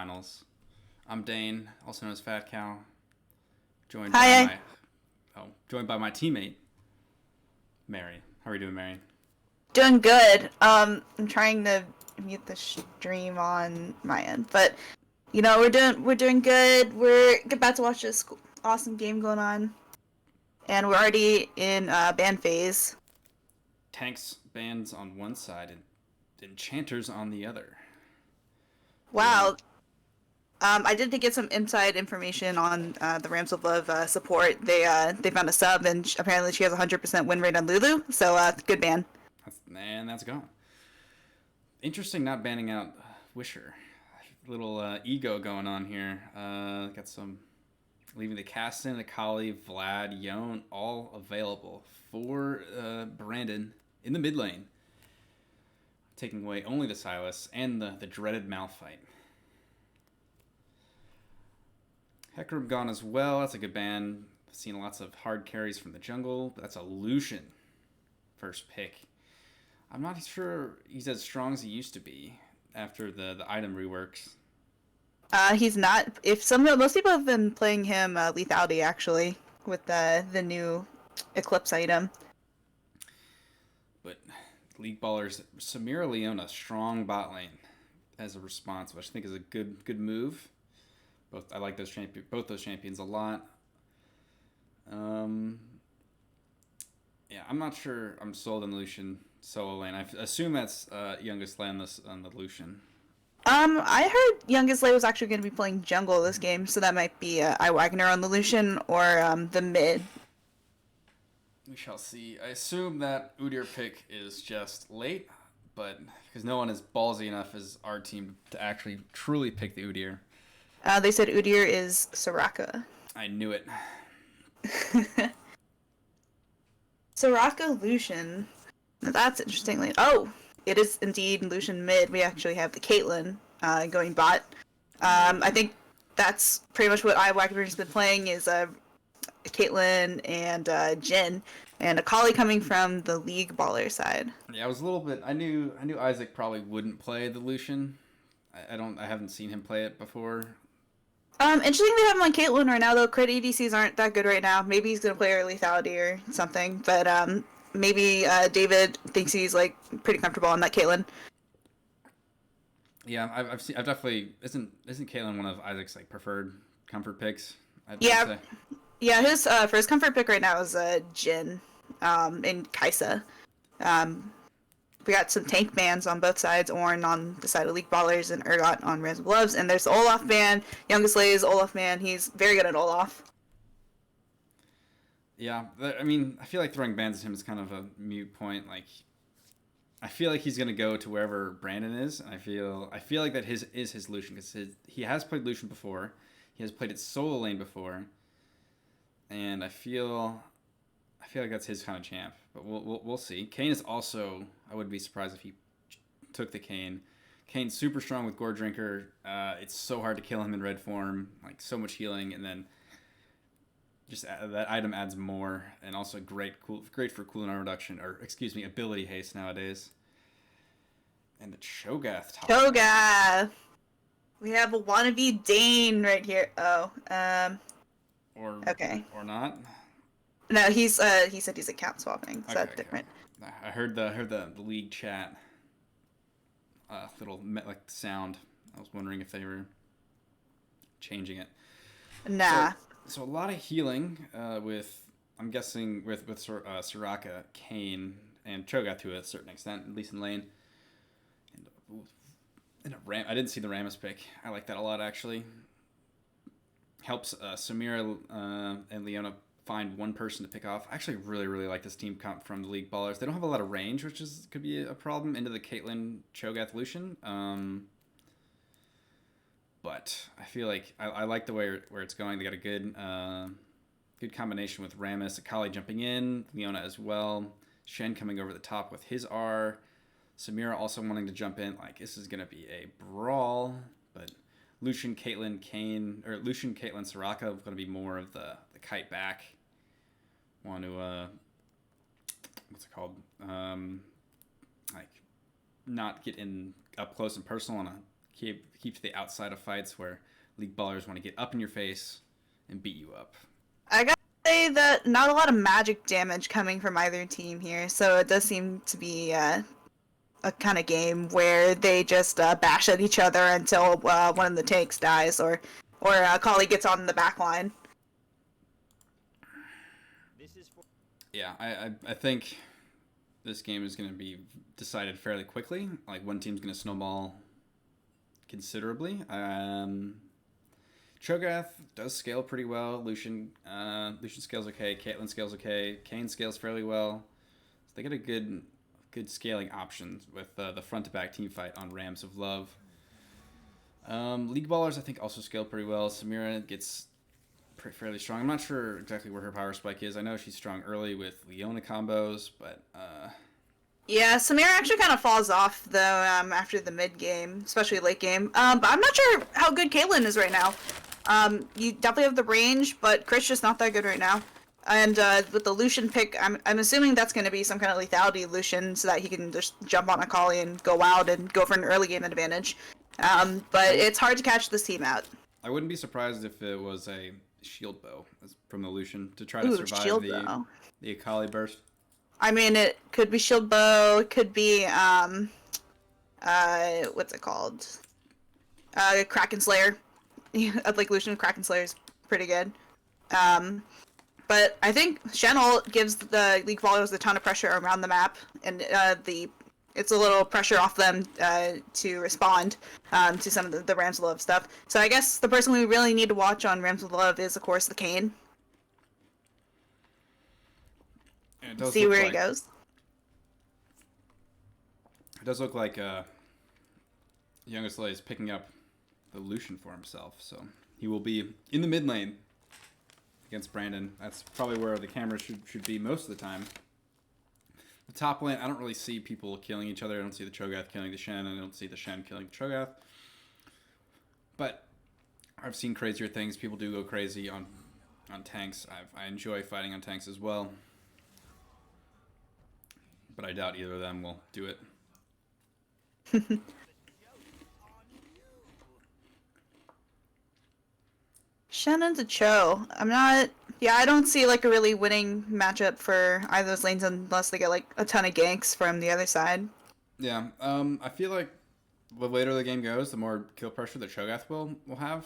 Semifinals. I'm Dane, also known as Fat Cow, joined by Hi, my joined by my teammate Mary. How are you doing, Mary? doing good. I'm trying to mute the stream on my end, but we're doing good. We're about to watch this awesome game going on, and we're already in band phase. Tanks bands on one side and enchanters on the other. Yeah, Wow. I did get some inside information on the Rams of Love support. They found a sub, and apparently she has 100% win rate on Lulu. So good ban. that's gone. Interesting, not banning out Wisher. Little ego going on here. Got some leaving the cast in, Akali, Vlad, Yon, all available for Brandon in the mid lane, taking away only the Silas and the dreaded Malphite. Hecarim gone as well. That's a good ban. Seen lots of hard carries from the jungle, but that's a Lucian first pick. I'm not sure he's as strong as he used to be after the item reworks. He's not. If most people have been playing him lethality actually with the new Eclipse item. But League Ballers, Samira Leona, strong bot lane as a response, which I think is a good move. I like both those champions a lot. Yeah, I'm not sure I'm sold on Lucian solo lane. I assume that's youngest lane on the Lucian. I heard Youngest Lay was actually going to be playing jungle this game, so that might be I Wagner on the Lucian or the mid. We shall see. I assume that Udyr pick is just late, but because no one is ballsy enough as our team to actually truly pick the Udyr. They said Udyr is Soraka. I knew it. Soraka Lucian. Now that's interesting. Oh, it is indeed Lucian mid. We actually have the Caitlyn going bot. I think that's pretty much what I Wagner's been playing is Caitlyn and Jhin, and Akali coming from the League Baller side. Yeah, I was a little bit. I knew Isaac probably wouldn't play the Lucian. I haven't seen him play it before. Interesting they have him on Caitlyn right now though. Crit EDCs aren't that good right now. Maybe he's gonna play early lethality or something, but maybe David thinks he's like pretty comfortable on that Caitlyn. Yeah, I've definitely isn't Caitlyn one of Isaac's like preferred comfort picks? I'd Yeah, say. yeah. His for his comfort pick right now is Jhin, and Kaisa. Um, we got some tank bans on both sides. Ornn on the side of League Ballers and Urgot on Ransom Gloves. And there's the Olaf ban. Youngest Lay is Olaf man. He's very good at Olaf. Yeah, I mean, I feel like throwing bans at him is kind of a mute point. Like, I feel like he's gonna go to wherever Brandon is, and I feel like that his is his Lucian because he has played Lucian before, he has played it solo lane before, and I feel like that's his kind of champ. But we'll see. Kane is also. I wouldn't be surprised if he took the Kane. Kane's super strong with Gore Drinker. It's so hard to kill him in red form. Like so much healing, and then just that item adds more, and also great for cooldown reduction, or excuse me, ability haste nowadays. And the Cho'Gath top. Cho'Gath. We have a wannabe Dane right here. Oh, Or okay. or not. No, he said he's account swapping, so that's different. I heard the league chat little like sound. I was wondering if they were changing it. Nah. So a lot of healing with I'm guessing with Soraka, Kane, and Cho'Gath to a certain extent, at least in lane. And I didn't see the Rammus pick. I like that a lot actually. Helps Samira and Leona find one person to pick off. I actually really like this team comp from the League Ballers. They don't have a lot of range, which could be a problem into the Caitlyn Cho'Gath Lucian. But I feel like I like the way where it's going. They got a good combination with Rammus, Akali jumping in, Leona as well, Shen coming over the top with his R, Samira also wanting to jump in. Like this is gonna be a brawl, but Lucian, Caitlyn, Soraka going to be more of the kite back. Want to what's it called? Like not get in up close and personal. Want to keep to the outside of fights where League ballers want to get up in your face and beat you up. I gotta say that not a lot of magic damage coming from either team here, so it does seem to be a kind of game where they just bash at each other until one of the tanks dies or Kali gets on the back line. Yeah, I think this game is going to be decided fairly quickly. Like, one team's going to snowball considerably. Cho'Gath does scale pretty well. Lucian scales okay. Caitlyn scales okay. Kayn scales fairly well. So they get a good scaling options with the front to back team fight on Rams of Love. League ballers I think also scale pretty well. Samira gets fairly strong. I'm not sure exactly where her power spike is. I know she's strong early with Leona combos, but yeah, Samira actually kind of falls off though after the mid game, especially late game. But I'm not sure how good Caitlyn is right now. You definitely have the range, but Chris just not that good right now. And with the Lucian pick, I'm assuming that's going to be some kind of lethality Lucian so that he can just jump on Akali and go out and go for an early game advantage. But it's hard to catch this team out. I wouldn't be surprised if it was a shield bow from the Lucian to try to survive the Akali burst. I mean, it could be shield bow, it could be what's it called? Kraken Slayer. Like Lucian Kraken Slayer is pretty good. But I think Shen'll gives the League Ballers a ton of pressure around the map, and it's a little pressure off them to respond to some of the Rams of Love stuff. So I guess the person we really need to watch on Rams of Love is, of course, the Kayn. See where he goes. It does look like Youngest Lay is picking up the Lucian for himself, so he will be in the mid lane against Brandon. That's probably where the camera should be most of the time. The top lane, I don't really see people killing each other. I don't see the Cho'Gath killing the Shen, and I don't see the Shen killing the Cho'Gath. But I've seen crazier things. People do go crazy on tanks. I enjoy fighting on tanks as well. But I doubt either of them will do it. Shen into Cho. I don't see like a really winning matchup for either of those lanes unless they get like a ton of ganks from the other side. Yeah, I feel like the later the game goes, the more kill pressure that Cho'Gath will have.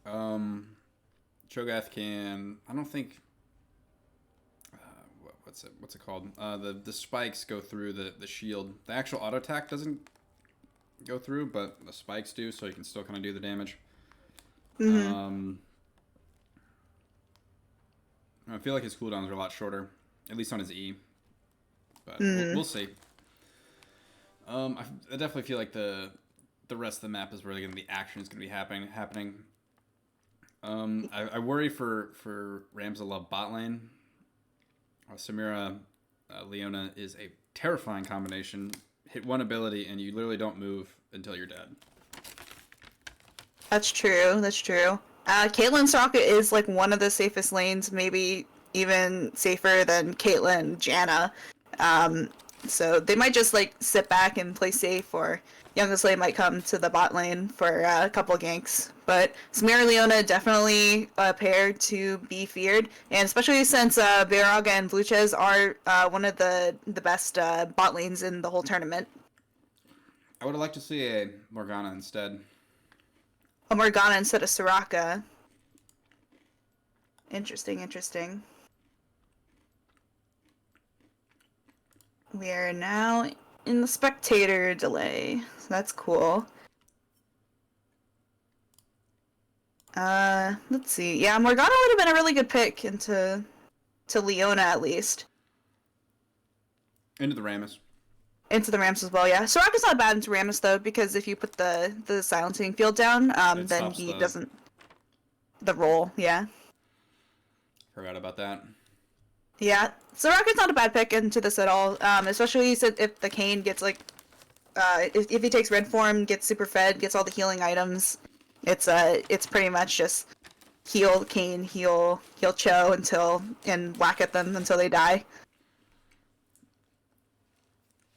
Cho'Gath can, I don't think, what's it called? The spikes go through the shield. The actual auto attack doesn't go through, but the spikes do, so you can still kind of do the damage. Mm-hmm. I feel like his cooldowns are a lot shorter, at least on his E. But we'll see. I definitely feel like the rest of the map is where the action is going to be happening. I worry for Rams of Love bot lane. Samira Leona is a terrifying combination. Hit one ability and you literally don't move until you're dead. That's true. Caitlyn's rocket is like one of the safest lanes, maybe even safer than Caitlyn Janna. So they might just like sit back and play safe, or Youngest Lane might come to the bot lane for a couple ganks. But Samira Leona definitely a pair to be feared, and especially since Viraga and Bluches are one of the best bot lanes in the whole tournament. I would have liked to see a Morgana instead. A Morgana instead of Soraka. Interesting. We are now in the spectator delay. So that's cool. Let's see. Yeah, Morgana would have been a really good pick to Leona at least. Into the Rammus. Into the Rams as well, yeah. Soraka's not bad into Rammus though, because if you put the silencing field down, then he doesn't the roll, yeah. Forgot about that. Yeah, Soraka's not a bad pick into this at all, especially if the Kayn gets like, if he takes red form, gets super fed, gets all the healing items, it's pretty much just heal Kayn, heal Cho and whack at them until they die.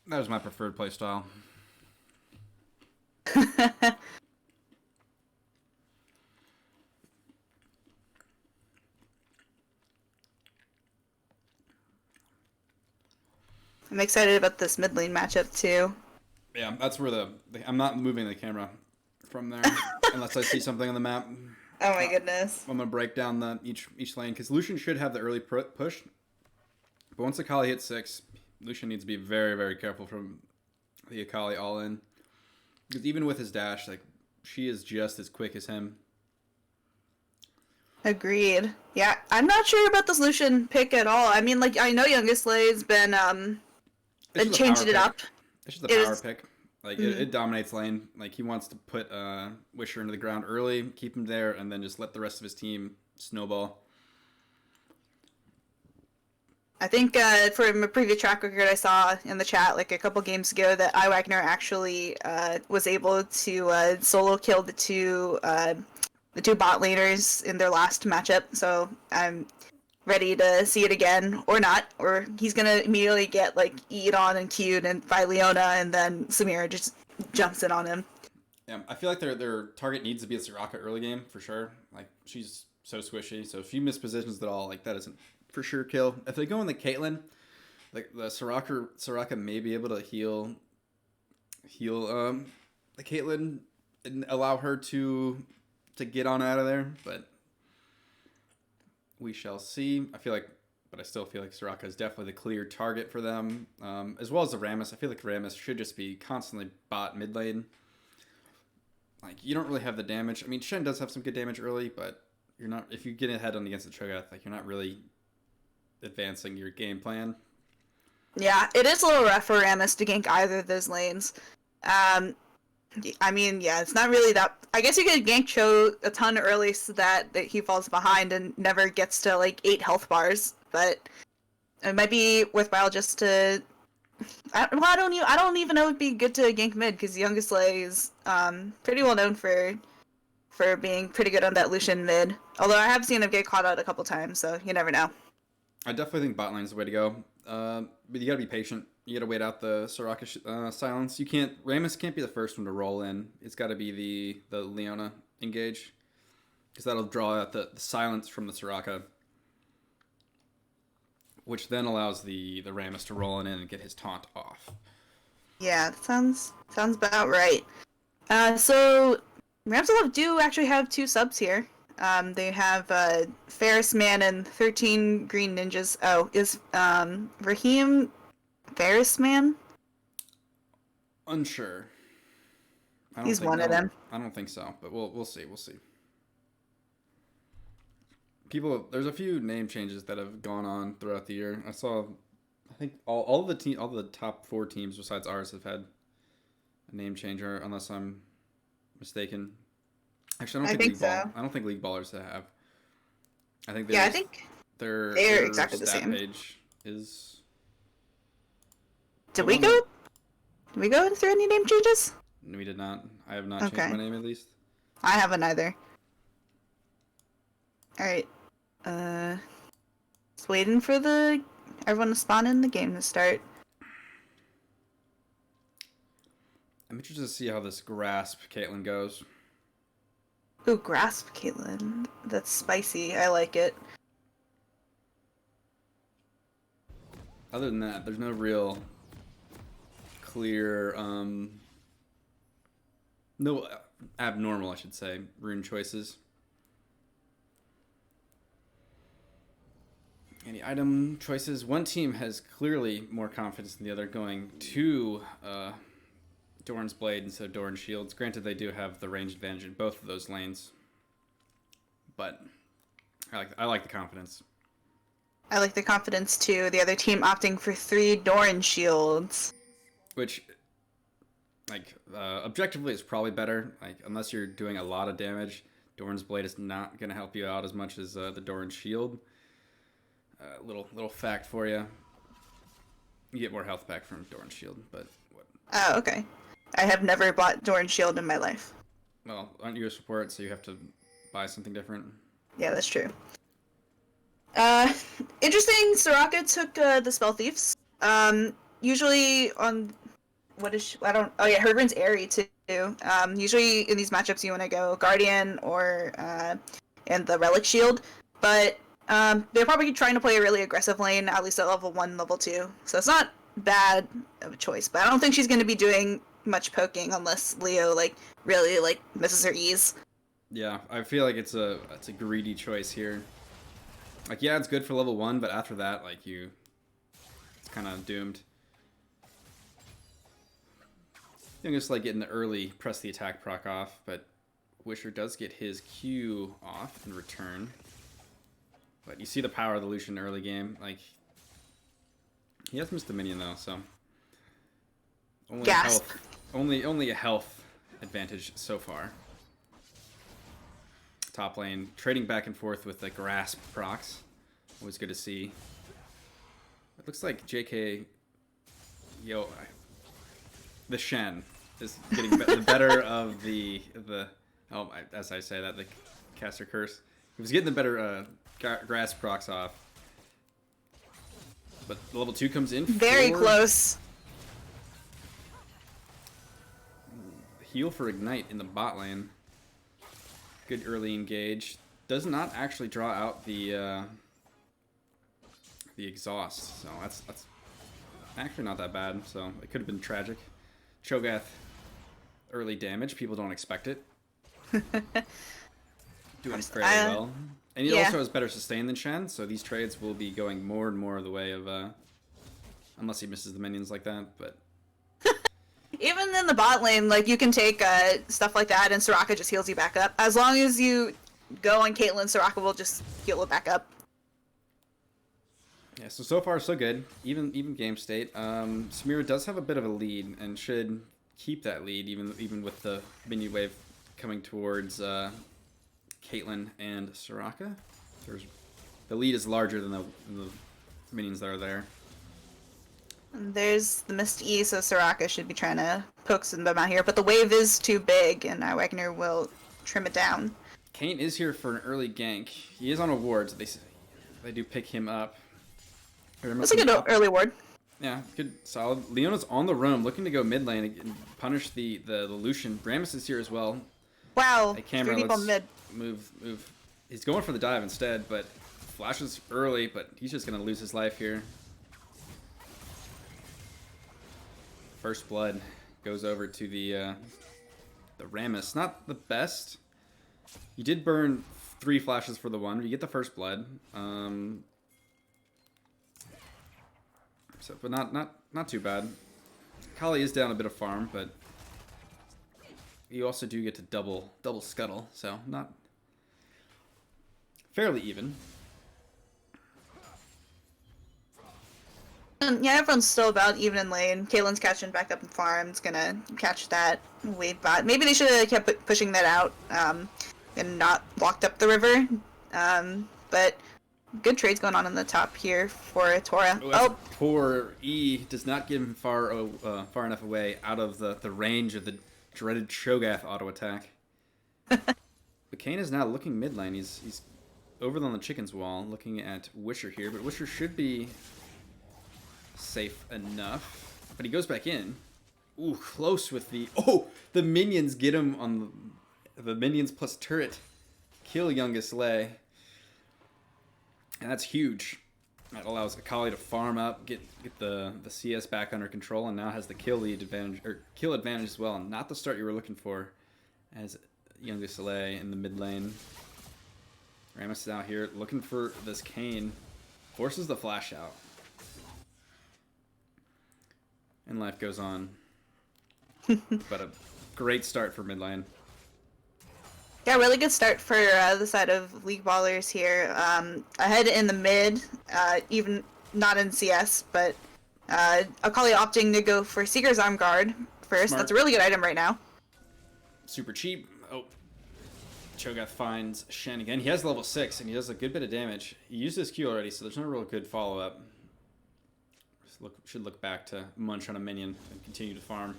That was my preferred playstyle. I'm excited about this mid lane matchup too. Yeah, that's where I'm not moving the camera from there unless I see something on the map. Oh my goodness. I'm gonna break down each lane because Lucian should have the early push, but once Akali hits 6, Lucian needs to be very, very careful from the Akali all in, because even with his dash, like, she is just as quick as him. Agreed. Yeah, I'm not sure about this Lucian pick at all. I mean, like, I know Youngest Slay's been changing it up. It's just a power pick. Like, it dominates lane. Like, he wants to put Wisher into the ground early, keep him there, and then just let the rest of his team snowball. I think from a previous track record I saw in the chat like a couple games ago that iWagner actually was able to solo kill the two bot laners in their last matchup. So I'm ready to see it again, or not, or he's gonna immediately get like E'd on and Q'd and by Leona, and then Samira just jumps in on him. Yeah, I feel like their target needs to be a Soraka early game for sure. Like, she's so squishy, so if she mispositions at all, like, that isn't for sure kill. If they go in the Caitlyn, like, the Soraka may be able to heal the Caitlyn and allow her to get on out of there, but we shall see. But I still feel like Soraka is definitely the clear target for them, as well as the Rammus. I feel like Rammus should just be constantly bot mid lane. Like, you don't really have the damage. I mean, Shen does have some good damage early, but you're not, if you get ahead on against the Cho'Gath, like, you're not really advancing your game plan. Yeah, it is a little rough for Rammus to gank either of those lanes. I mean, yeah, it's not really that. I guess you could gank Cho a ton early so that he falls behind and never gets to like 8 health bars. But it might be worthwhile just to. I don't even know it'd be good to gank mid because Youngest Slay is pretty well known for being pretty good on that Lucian mid. Although I have seen him get caught out a couple times, so you never know. I definitely think bot lane's the way to go. But you gotta be patient. You gotta wait out the Soraka silence. Rammus can't be the first one to roll in. It's gotta be the Leona engage, because that'll draw out the silence from the Soraka, which then allows the Rammus to roll in and get his taunt off. Yeah, that sounds about right. So Ramsdale do actually have 2 subs here. They have Ferris Man and 13 Green Ninjas. Oh, is Raheem Ferris Man? Unsure. He's one of them. I don't think so, but we'll see. We'll see. There's a few name changes that have gone on throughout the year. I think all the top 4 teams besides ours have had a name changer, unless I'm mistaken. Actually, I don't think League Ballers have. I think they're exactly the same. Page is. Did we go through any name changes? We did not. I have not changed my name, at least. I haven't either. All right. Just waiting for everyone to spawn in the game to start. I'm interested to see how this Grasp Caitlyn goes. Ooh, Grasp Caitlyn. That's spicy. I like it. Other than that, there's no real clear, no abnormal, I should say, rune choices. Any item choices? One team has clearly more confidence than the other going to Doran's Blade instead of Doran's Shields. Granted, they do have the range advantage in both of those lanes, but I like the confidence. I like the confidence too. The other team opting for 3 Doran Shields, which, like, objectively is probably better. Like, unless you're doing a lot of damage, Doran's Blade is not going to help you out as much as the Doran Shield. Little fact for you: you get more health back from Doran's Shield, but what? Oh, okay. I have never bought Doran Shield in my life. Well, aren't you a support, so you have to buy something different? Yeah, that's true. Interesting. Soraka took the Spell Thieves. Usually on what is I don't. Oh yeah, Herbran's Airy too. too. Usually in these matchups you want to go Guardian or and the Relic Shield, but they're probably trying to play a really aggressive lane, at least at level 1, level 2. So it's not bad of a choice, but I don't think she's going to be doing much poking unless Leo like really like misses her E's. Yeah, I feel like it's a greedy choice here. Like, yeah, it's good for level 1, but after that, like, it's kind of doomed. You can just, like, get in the early, press the attack proc off, but Wisher does get his Q off in return. But you see the power of the Lucian early game. Like, he has missed the minion, though, so... Only a health advantage so far. Top lane, trading back and forth with the grasp procs. Always good to see. It looks like JK... the Shen is getting the better of the as I say that, the caster curse. He was getting the better grasp procs off. But level 2 comes in. Very close. Heal for Ignite in the bot lane. Good early engage. Does not actually draw out the exhaust, so that's actually not that bad. So it could have been tragic. Cho'Gath early damage. People don't expect it. Doing fairly well, and he also has better sustain than Shen. So these trades will be going more and more the way of unless he misses the minions like that, but. Even in the bot lane, like, you can take stuff like that, and Soraka just heals you back up. As long as you go on Caitlyn, Soraka will just heal it back up. Yeah, so far so good. Even game state. Samira does have a bit of a lead and should keep that lead, even with the minion wave coming towards Caitlyn and Soraka. The lead is larger than the minions that are there. And there's the Mist E, so Soraka should be trying to poke some out here, but the wave is too big, and Wagner will trim it down. Kayn is here for an early gank. He is on a ward, so they do pick him up. That's a good early ward. Yeah, good, solid. Leona's on the roam, looking to go mid lane and punish the Lucian. Rammus is here as well. Wow, Hey, camera, 3 people mid. Move. He's going for the dive instead, but flashes early, but he's just going to lose his life here. First blood goes over to the Rammus. Not the best. You did burn 3 flashes for the one. You get the first blood. But not too bad. Kali is down a bit of farm, but you also do get to double scuttle, so not fairly even. Yeah, everyone's still about even in lane. Caitlyn's catching back up in farm. It's gonna catch that wave bot. Maybe they should have kept pushing that out and not locked up the river. But good trades going on in the top here for Tora. Oh, poor E does not get him far enough away out of the range of the dreaded Cho'Gath auto attack. But Kayn is now looking mid lane. He's over on the chicken's wall, looking at Wisher here, but Wisher should be safe enough. But he goes back in. Ooh, close with the the minions get him on the minions plus turret. Kill Youngest Lay. And that's huge. That allows Akali to farm up, get the CS back under control, and now has the kill advantage as well. And not the start you were looking for as Youngest Lay in the mid lane. Rammus is out here looking for this Kayn. Forces the flash out. And life goes on. But a great start for mid lane. Yeah, really good start for the side of League Ballers here. Ahead in the mid, even not in CS, but Akali opting to go for Seeker's Arm Guard first. Smart. That's a really good item right now. Super cheap. Oh, Cho'Gath finds Shen again. He has level 6, and he does a good bit of damage. He used his Q already, so there's no real good follow-up. Should look back to munch on a minion and continue to farm.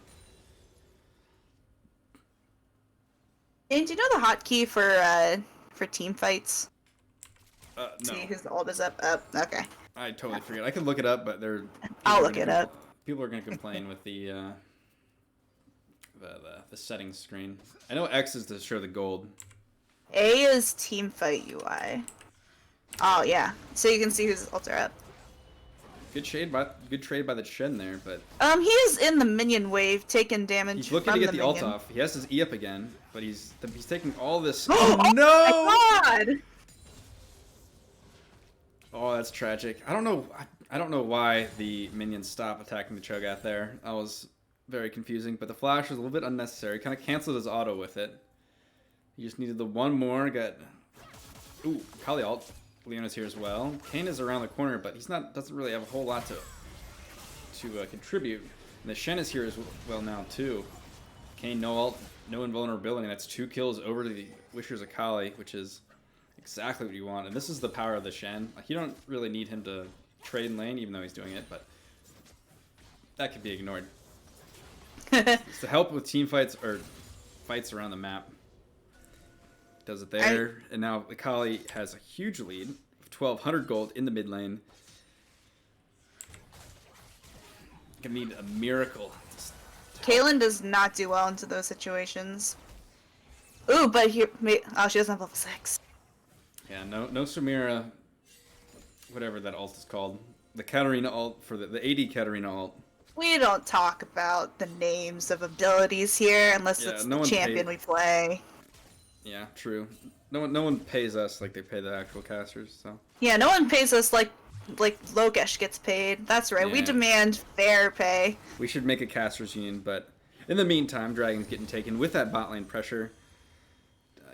And do you know the hotkey for team fights? No. See whose ult is up? Okay. I totally forget. I could look it up, but I'll look it up. People are going to complain with the the settings screen. I know X is to show the gold. A is team fight UI. Oh yeah, so you can see who's ultra up. Good trade by the Shen there, but He is in the minion wave, taking damage. he's looking to from get the ult minion. off. He has his E up again, but he's taking all this. Oh no! my god! Oh, that's tragic. I don't know why the minions stop attacking the Cho'Gath there. That was very confusing, but the flash was a little bit unnecessary. Kind of canceled his auto with it. He just needed the one more. Got Kali ult. Leona's here as well. Kane is around the corner, but he's doesn't really have a whole lot to contribute. And the Shen is here as well now too. Kane no ult, no invulnerability. That's 2 kills over to the Wishers Akali, which is exactly what you want. And this is the power of the Shen. Like, you don't really need him to trade in lane, even though he's doing it, but that could be ignored. It's to help with team fights or fights around the map. Does it there, and now Akali has a huge lead of 1,200 gold in the mid lane. Gonna need a miracle. Caitlyn does not do well into those situations. Ooh, but here, oh, she doesn't have level 6. Yeah, no Samira, whatever that ult is called. The Katarina ult for the AD Katarina ult. We don't talk about the names of abilities here unless it's the champion we play. Yeah, true. No one pays us like they pay the actual casters. So yeah, no one pays us like Lokesh gets paid. That's right. Yeah. We demand fair pay. We should make a casters union, but in the meantime, Dragon's getting taken with that bot lane pressure.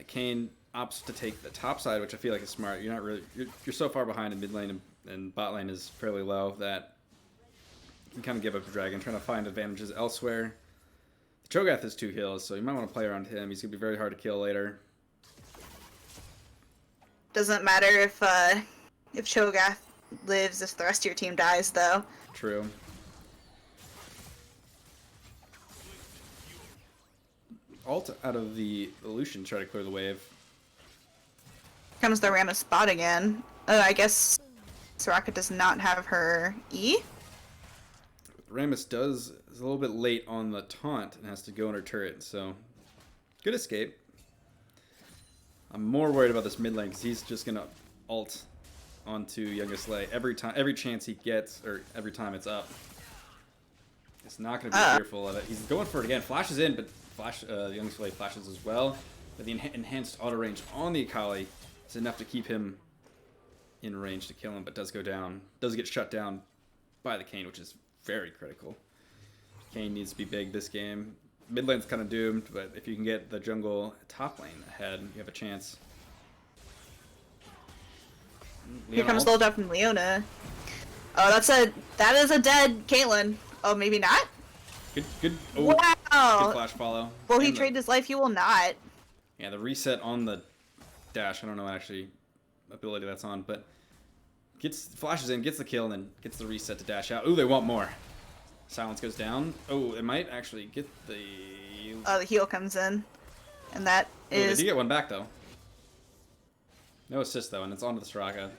Kane opts to take the top side, which I feel like is smart. You're not really you're so far behind in mid lane and bot lane is fairly low that you can kind of give up to Dragon, trying to find advantages elsewhere. The Cho'Gath has 2 heals, so you might want to play around him. He's gonna be very hard to kill later. Doesn't matter if Cho'Gath lives if the rest of your team dies, though. True. Ult out of the Lucian, try to clear the wave. Comes the Rammus spot again. I guess Soraka does not have her E. Rammus is a little bit late on the taunt and has to go under turret, so good escape. I'm more worried about this mid lane because he's just gonna ult onto Youngest Lay every chance he gets, or every time it's up. It's not gonna be fearful of it. He's going for it again. Flashes in, but Youngest Lay flashes as well. But the enhanced auto range on the Akali is enough to keep him in range to kill him, but does go down. Does get shut down by the Kane, which is very critical. Kane needs to be big this game. Mid lane's kind of doomed, but if you can get the jungle top lane ahead, you have a chance. Here comes the ult up from Leona. Oh, that is a dead Caitlyn. Oh, maybe not? Good. Oh, wow. Good flash follow. Will he trade his life? He will not. Yeah, the reset on the dash. I don't know what actually ability that's on, but flashes in, gets the kill, and then gets the reset to dash out. Ooh, they want more. Silence goes down. Oh, it might actually get the... Oh, the heal comes in. And that is... They do get one back, though. No assist, though, and it's onto the Soraka.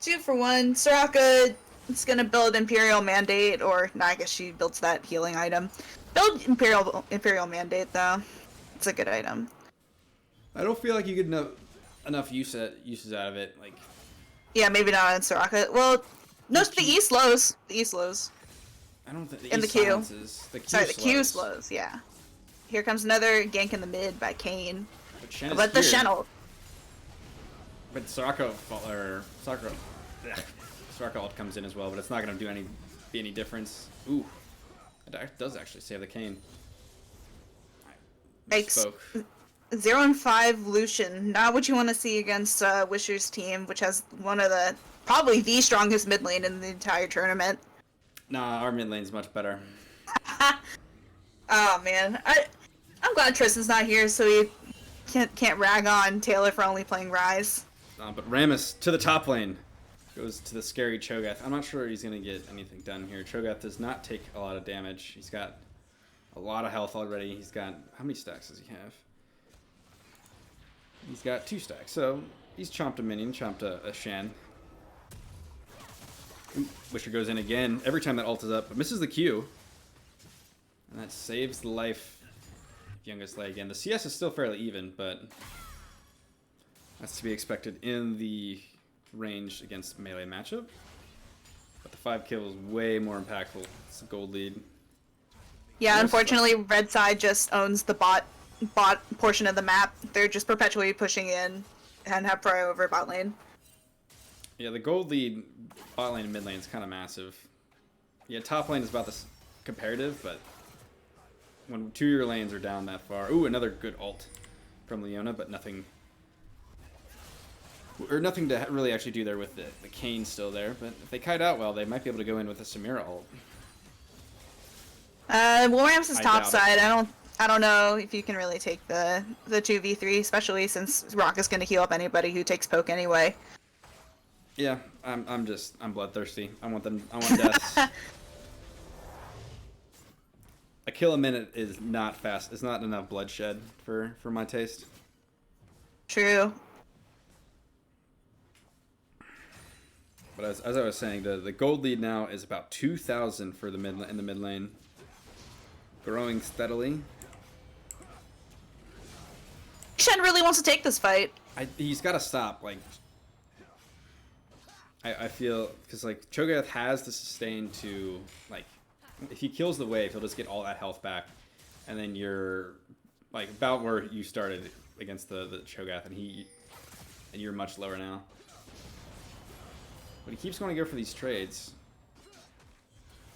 2 for 1. Soraka is going to build Imperial Mandate, or... No, I guess she builds that healing item. Build Imperial Mandate, though. It's a good item. I don't feel like you get enough uses out of it. Like, yeah, maybe not on Soraka. Well, no, the E slows. The E slows. I don't think the in E the Q. silences. The Q Sorry, slows. the Q slows, yeah. Here comes another gank in the mid by Kane. But the Shen ult. But Soraka ult comes in as well, but it's not going to be any difference. Ooh, that does actually save the Kane. Misspoke. 0-5 Lucian. Not what you want to see against Wisher's team, which has probably the strongest mid lane in the entire tournament. Nah, our mid lane's much better. Oh man, I'm glad Tristan's not here, so he can't rag on Taylor for only playing Rise. But Rammus to the top lane goes to the scary Cho'Gath. I'm not sure he's gonna get anything done here. Cho'Gath does not take a lot of damage. He's got a lot of health already. He's got how many stacks does he have? He's got 2 stacks, so he's chomped a minion, chomped a Shen. Ooh, Wisher goes in again. Every time that ult is up, but misses the Q. And that saves the life Youngest Lay again. The CS is still fairly even, but that's to be expected in the range against melee matchup. But the 5 kill is way more impactful. It's a gold lead. Yeah, unfortunately, red side just owns the bot portion of the map. They're just perpetually pushing in and have prior over bot lane. Yeah, the gold lead bot lane and mid lane is kind of massive. Yeah, top lane is about this comparative, but when 2 of your lanes are down that far... Ooh, another good ult from Leona, but nothing... Or nothing to really actually do there with the Kayn still there. But if they kite out well, they might be able to go in with a Samira ult. Well, Rams is top side. I don't know if you can really take the 2v3, especially since Rock is going to heal up anybody who takes poke anyway. Yeah, I'm bloodthirsty. I want deaths. A kill a minute is not fast. It's not enough bloodshed for my taste. True. But as I was saying, the gold lead now is about 2,000 for in the mid lane, growing steadily. Shen really wants to take this fight. He's got to stop. Like, I feel because like Cho'Gath has the sustain to like, if he kills the wave, he'll just get all that health back, and then you're like about where you started against the Cho'Gath, and you're much lower now. But he keeps going to go for these trades.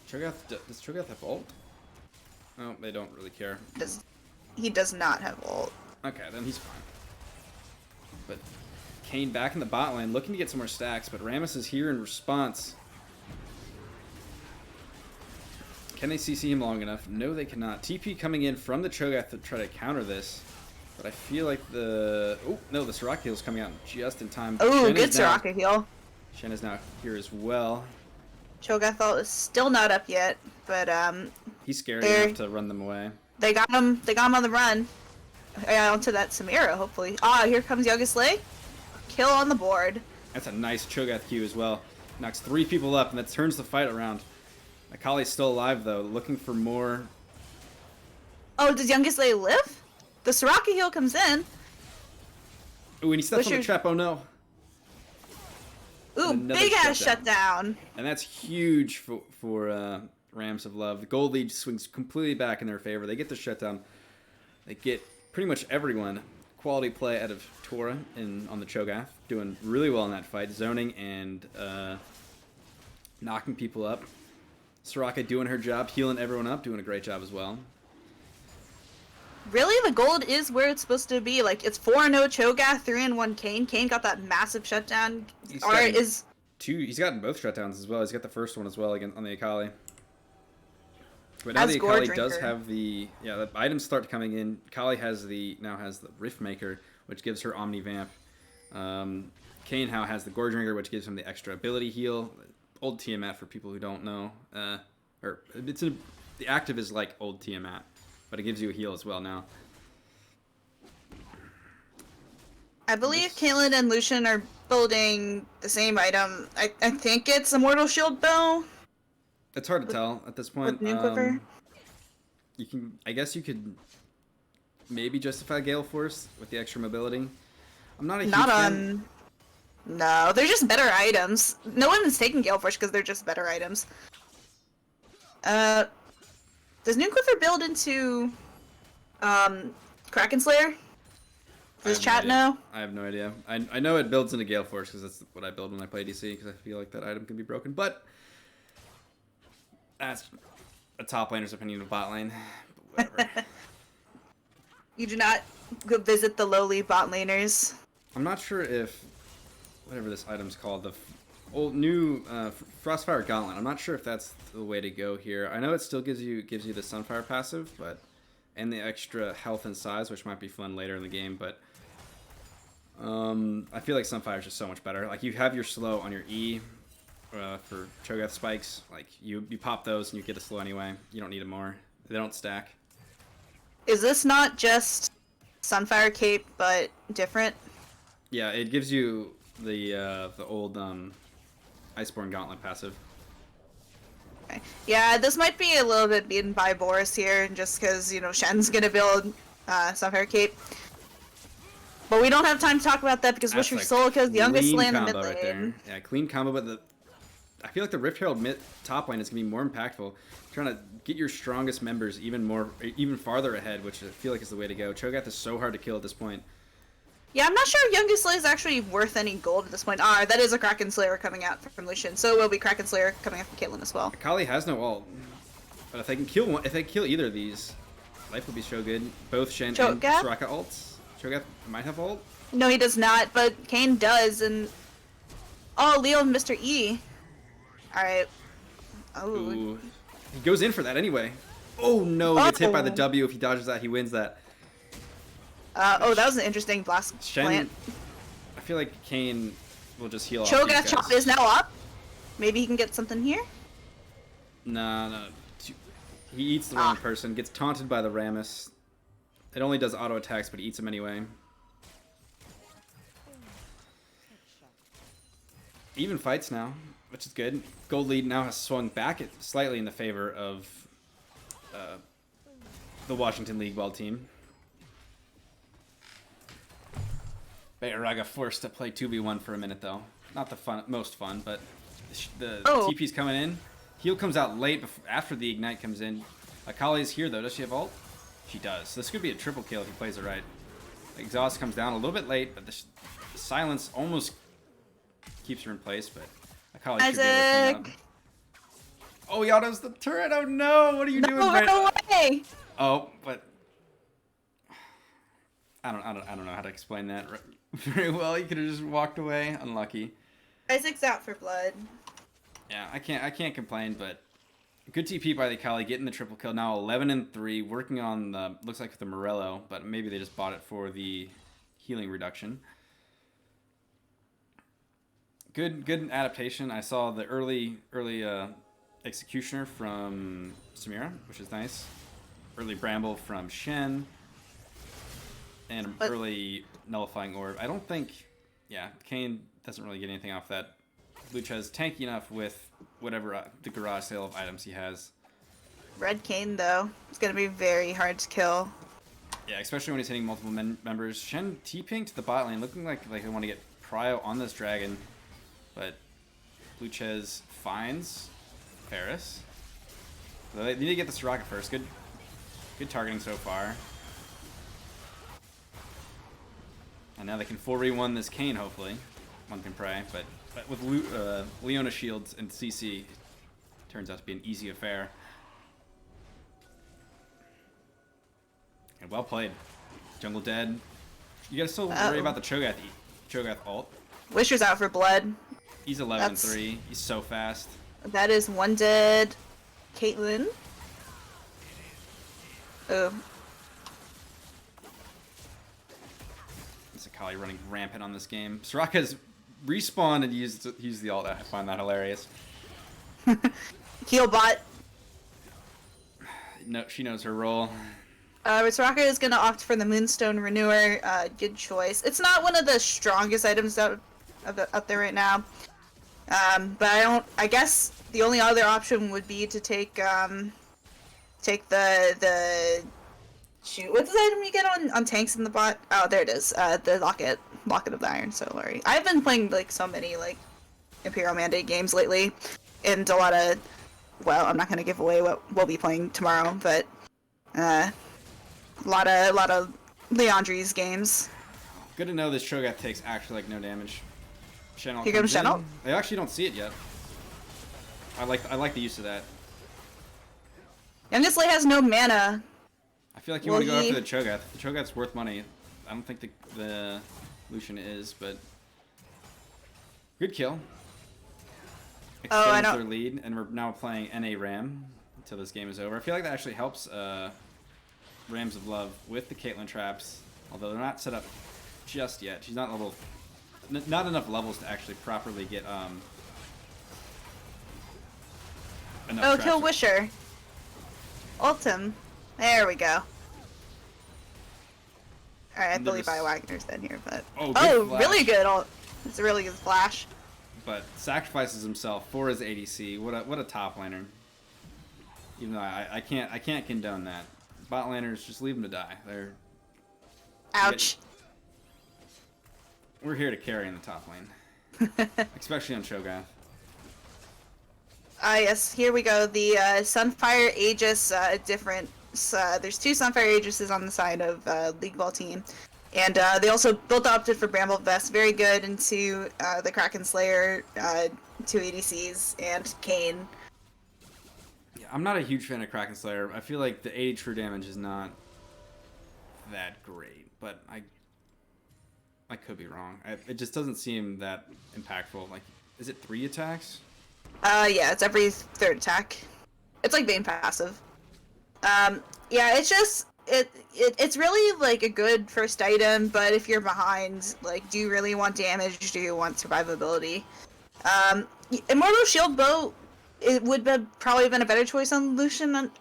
Does Cho'Gath have ult? No, they don't really care. He does not have ult. Okay, then he's fine. But Kayn back in the bot lane, looking to get some more stacks, but Rammus is here in response. Can they CC him long enough? No, they cannot. TP coming in from the Cho'Gath to try to counter this. But I feel like the... Oh, no, the Soraka heal is coming out just in time. Oh, good Soraka heal. Shen is now here as well. Cho'Gath ult is still not up yet, but he's scary enough to run them away. They got him on the run. Onto that Samira, hopefully. Ah, here comes Youngest Lay. Kill on the board. That's a nice Cho'Gath Q as well. Knocks 3 people up, and that turns the fight around. Akali's still alive, though, looking for more. Oh, does Youngest Lay live? The Soraka heal comes in. Ooh, and he steps on the trap. Oh, no. Ooh, big-ass shutdown. And that's huge for Rams of Love. The gold lead swings completely back in their favor. They get the shutdown. They get pretty much everyone. Quality play out of Tora on the Cho'Gath. Doing really well in that fight. Zoning and knocking people up. Soraka doing her job, healing everyone up, doing a great job as well. Really, the gold is where it's supposed to be. Like, it's 4-0 Cho'Gath, 3-1 Kayn. Kayn got that massive shutdown. He's gotten both shutdowns as well. He's got the first one as well again on the Akali. But now the Akali does have the items start coming in. Akali now has the Rift Maker, which gives her Omni Vamp. Kayn now has the Gorge Ringer, which gives him the extra ability heal. Old Tiamat for people who don't know. The active is like old Tiamat, but it gives you a heal as well now. I believe Caitlyn and Lucian are building the same item. I think it's Immortal Shield Bow. It's hard to tell at this point. With Moonquiver. I guess you could maybe justify Gale Force with the extra mobility. I'm not a huge fan. No, they're just better items. No one is taking Gale Force because they're just better items. Does Moonquiver build into Kraken Slayer? Does chat know? I have no idea. I know it builds into Gale Force because that's what I build when I play DC because I feel like that item can be broken. But that's a top laner's opinion of bot lane. But whatever. You do not go visit the lowly bot laners. I'm not sure if whatever this item's called, the old new Frostfire Gauntlet. I'm not sure if that's the way to go here. I know it still gives you the Sunfire passive, and the extra health and size, which might be fun later in the game. But I feel like Sunfire is just so much better. Like you have your slow on your E for Cho'Gath spikes. Like you pop those and you get a slow anyway. You don't need them more. They don't stack. Is this not just Sunfire Cape but different? Yeah, it gives you the old Iceborne Gauntlet passive. Okay. Yeah, this might be a little bit beaten by Boris here, just because, Shen's gonna build Sapphire Cape. But we don't have time to talk about that because That's Wisher like Solica's the youngest clean lane in the mid combo lane. right there. Yeah, clean combo, but I feel like the Rift Herald top lane is gonna be more impactful. Trying to get your strongest members even farther ahead, which I feel like is the way to go. Cho'Gath is so hard to kill at this point. Yeah, I'm not sure if Youngest Slayer is actually worth any gold at this point. Ah, that is a Kraken Slayer coming out from Lucian, so it will be Kraken Slayer coming out from Caitlyn as well. Akali has no ult, but if they can kill either of these, life will be so good. Both Shen and Soraka ults. Cho'Gath might have ult. No, he does not, but Kayn does, and oh, Leo and Mr. E. All right. Oh. Ooh. He goes in for that anyway. Oh no, gets hit by the W. If he dodges that, he wins that. Oh, that was an interesting blast plant. I feel like Kayn will just heal off. Cho'Gath chop is now up. Maybe he can get something here. No. He eats the wrong person. Gets taunted by the Rammus. It only does auto attacks, but he eats him anyway. Even fights now, which is good. Gold lead now has swung back slightly in the favor of the Washington League Ball team. Bayaraga forced to play 2v1 for a minute though. Not the most fun, but the TP's coming in. Heal comes out late after the Ignite comes in. Akali's here though. Does she have ult? She does. So this could be a triple kill if he plays it right. The exhaust comes down a little bit late, but the silence almost keeps her in place, but Akali should be able to clean up. Oh, he autos the turret. Oh no! What are you doing? No way! Oh, but I don't know how to explain that very well. He could have just walked away. Unlucky. Isaac's out for blood. Yeah, I can't complain, but good TP by the Akali, getting the triple kill. Now 11-3, working on the looks like the Morello, but maybe they just bought it for the healing reduction. Good adaptation. I saw the early Executioner from Samira, which is nice. Early Bramble from Shen. And early Nullifying Orb. I don't think... Yeah, Kayn doesn't really get anything off that. Lucha's tanky enough with whatever the garage sale of items he has. Red Kayn, though. It's going to be very hard to kill. Yeah, especially when he's hitting multiple members. Shen T-ping to the bot lane, looking like they want to get Prio on this dragon. But Luchez finds Ferris. So they need to get the Soraka first. Good targeting so far. And now they can full re-1 this Kayn, hopefully. One can pray, but with Leona shields and CC, turns out to be an easy affair. And well played. Jungle dead. You gotta still worry about the Cho'Gath ult. Wisher's out for blood. He's 11-3. He's so fast. That is one dead. Caitlyn. Oh. It's Akali running rampant on this game. Soraka's respawned and used the ult. I find that hilarious. Heal bot. No, she knows her role. Soraka is going to opt for the Moonstone Renewer. Good choice. It's not one of the strongest items out there right now. But I guess the only other option would be to take the shoot. What's the item you get on tanks in the bot? Oh, there it is. The locket of the Iron Soulary. I've been playing like so many like Imperial Mandate games lately, and a lot of, well, I'm not gonna give away what we'll be playing tomorrow, but a lot of Leandri's games. Good to know this Cho'Gath takes actually like no damage. Channel. Here comes Channel. They actually don't see it yet. I like the use of that. Youngest Lay has no mana. I feel like you want to go after the Cho'Gath. The Cho'Gath's worth money. I don't think the Lucian is, but good kill. Extends their lead, and we're now playing NA Ram until this game is over. I feel like that actually helps Rams of Love with the Caitlyn traps, although they're not set up just yet. She's not not enough levels to actually properly get enough. Kill Wisher. Ult him. There we go. Alright, I believe Wagner's dead here, but really good ult. It's a really good flash. But sacrifices himself for his ADC. What a top laner. Even though I can't condone that. Bot laners, just leave them to die. Ouch. We're here to carry in the top lane. Especially on Cho'Gath. Yes, here we go. The Sunfire Aegis difference. There's two Sunfire Aegises on the side of League Ball team. And they also both opted for Bramble Vest. Very good into the Kraken Slayer, two ADCs, and Kayn. Yeah, I'm not a huge fan of Kraken Slayer. I feel like the 80 true damage is not that great, but I could be wrong. It just doesn't seem that impactful. Like, is it 3 attacks? Yeah, it's every third attack. It's like Bane passive. Yeah, it's just it's really like a good first item, but if you're behind, like, do you really want damage? Do you want survivability? Immortal Shield Bow, it would have probably been a better choice on Lucian,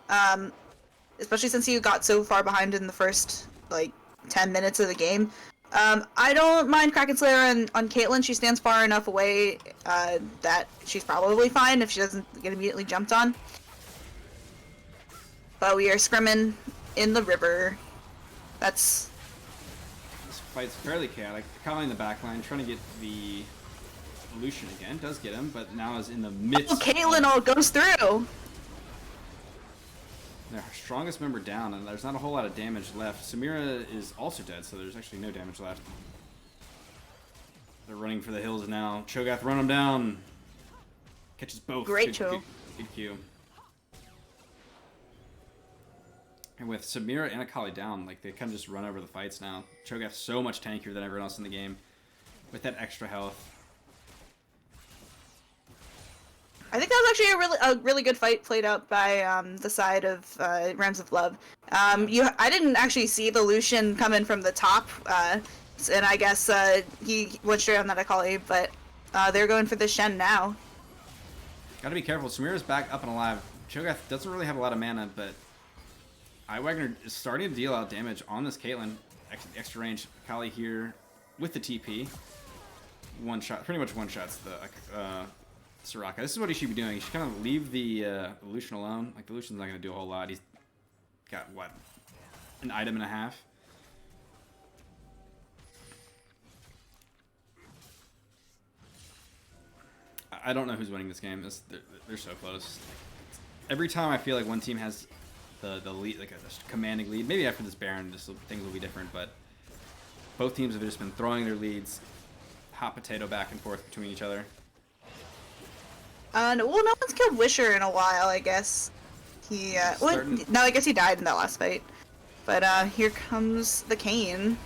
especially since you got so far behind in the first like 10 minutes of the game. I don't mind Kraken Slayer on Caitlyn. She stands far enough away that she's probably fine if she doesn't get immediately jumped on. But we are scrimming in the river. This fight's fairly chaotic. Kali in the backline trying to get the Lucian again. Does get him, but now is in the midst. Oh, Caitlyn goes through. Their strongest member down, and there's not a whole lot of damage left. Samira is also dead, so there's actually no damage left. They're running for the hills now. Cho'Gath run them down. Catches both. Great Cho. Good Q. And with Samira and Akali down, like, they kind of just run over the fights now. Cho'Gath's so much tankier than everyone else in the game with that extra health. I think that was actually a really good fight played out by the side of Rams of Love. I didn't actually see the Lucian come in from the top, and I guess he went straight on that Akali, but they're going for the Shen now. Gotta be careful. Samira's back up and alive. Cho'Gath doesn't really have a lot of mana, but Wagner is starting to deal out damage on this Caitlyn. Extra range. Akali here with the TP. One shot, pretty much one shots the Soraka. This is what he should be doing. He should kind of leave the Lucian alone. Like, the Lucian's not going to do a whole lot. He's got, what, an item and a half? I don't know who's winning this game. They're so close. Every time I feel like one team has the lead, like a commanding lead, maybe after this Baron, things will be different, but both teams have just been throwing their leads hot potato back and forth between each other. Well, no one's killed Wisher in a while, I guess. No, I guess he died in that last fight. But here comes the Kayn.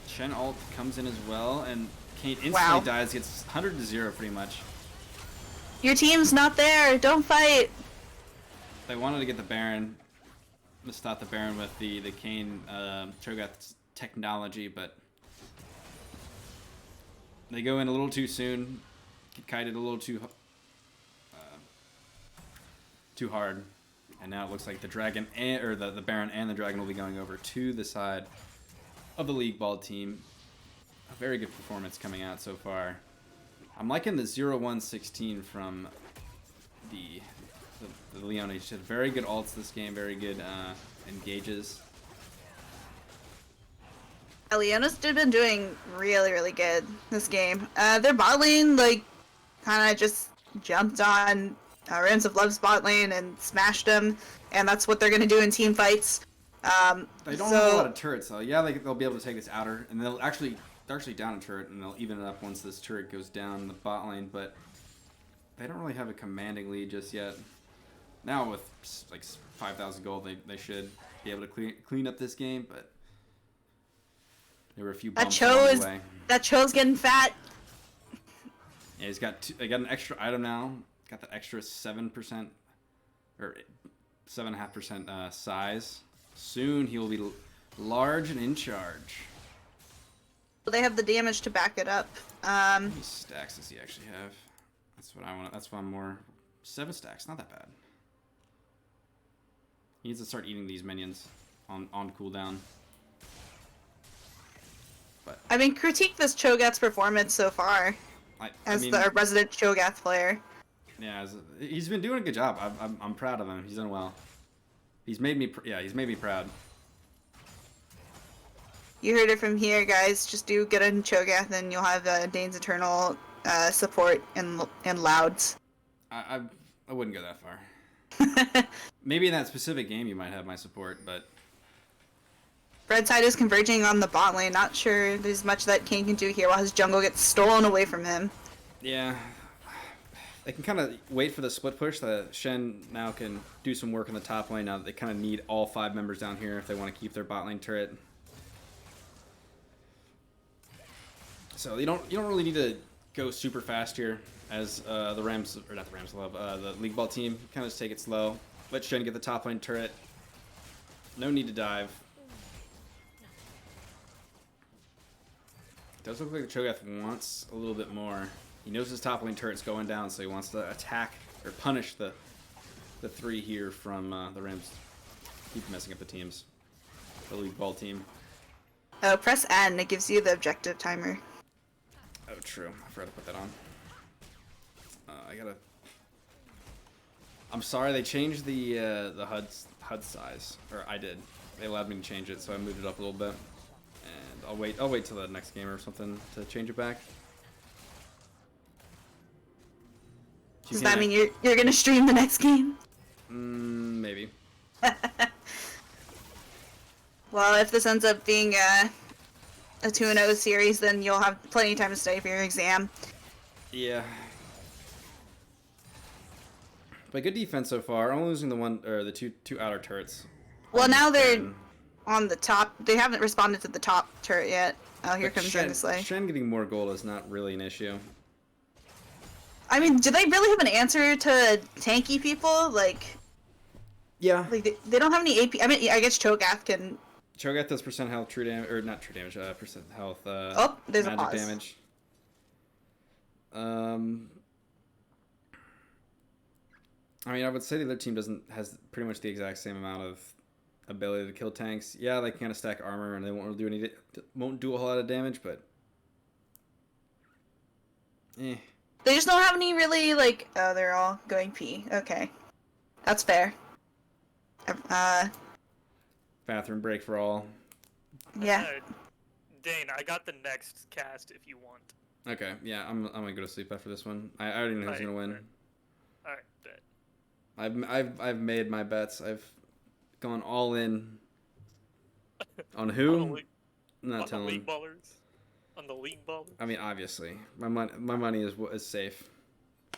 Shen ult comes in as well, and Kayn instantly dies, gets 100 to 0 pretty much. Your team's not there, don't fight! They wanted to get the Baron. Missed out the Baron with the Kayn Cho'Gath technology, but they go in a little too soon. Get kited a little too hard, and now it looks like the dragon or the Baron and the dragon will be going over to the side of the League Ball team. A very good performance coming out so far. I'm liking the 0-1-16 from the Leona. She had very good ults this game, very good engages. Leona's been doing really good this game. Their bot lane, like, kind of just jumped on Rams of Love's bot lane and smashed them, and that's what they're going to do in team fights. They don't have a lot of turrets, so yeah, they'll be able to take this outer, and they're actually down a turret, and they'll even it up once this turret goes down the bot lane, but they don't really have a commanding lead just yet. Now with like 5,000 gold, they should be able to clean up this game, but there were a few bumps along the way. That Cho's getting fat. Yeah, they got an extra item now. Got that extra 7% or 7.5% size. Soon he will be large and in charge. They have the damage to back it up. How many stacks does he actually have? That's what I want. That's why I'm more 7 stacks. Not that bad. He needs to start eating these minions on cooldown. But I mean, critique this Cho'Gath's performance so far as the resident Cho'Gath player. Yeah, he's been doing a good job. I'm proud of him. He's done well. He's made me proud. You heard it from here, guys. Just do get on Cho'Gath, and you'll have Dane's Eternal support and Louds. I wouldn't go that far. Maybe in that specific game you might have my support, but Red side is converging on the bot lane. Not sure there's much that Kane can do here while his jungle gets stolen away from him. yeah, they can kind of wait for the split push. That Shen now can do some work in the top lane now that they kind of need all 5 members down here if they want to keep their bot lane turret. So you don't really need to go super fast here as the Rams, or not the Rams, the League Ball team kind of just take it slow. Let Shen get the top lane turret. No need to dive. It does look like the Cho'Gath wants a little bit more. He knows his top lane turret's going down, so he wants to attack or punish the 3 here from the Rams. Keep messing up the teams. The League Ball team. Oh, press N. It gives you the objective timer. Oh, true. I forgot to put that on. I'm sorry, they changed the HUD size, or I did. They allowed me to change it, so I moved it up a little bit. And I'll wait till the next game or something to change it back. Does that mean you're gonna stream the next game? Maybe. Well, if this ends up being a 2-0 series, then you'll have plenty of time to study for your exam. Yeah. But good defense so far. Only losing the two outer turrets. Well, now they're on the top. They haven't responded to the top turret yet. Oh, here comes Rengaslay. Shen getting more gold is not really an issue. I mean, do they really have an answer to tanky people? Like, yeah. Like they don't have any AP. I mean, I guess Cho'Gath can. Cho'Gath does percent health, true damage, or not true damage, percent health. Oh, there's magic a pause. Damage. I mean, I would say the other team has pretty much the exact same amount of ability to kill tanks. Yeah, they can kind of stack armor and they won't do a whole lot of damage, but they just don't have any really like. Oh, they're all going P. Okay, that's fair. Bathroom break for all. Yeah. Dane, I got the next cast if you want. Okay, yeah, I'm gonna go to sleep after this one. I already know who's gonna win. Alright, bet. I've made my bets. I've gone all in. On who? I'm not telling. On the league ballers. On the league ballers. I mean, obviously, my money is safe.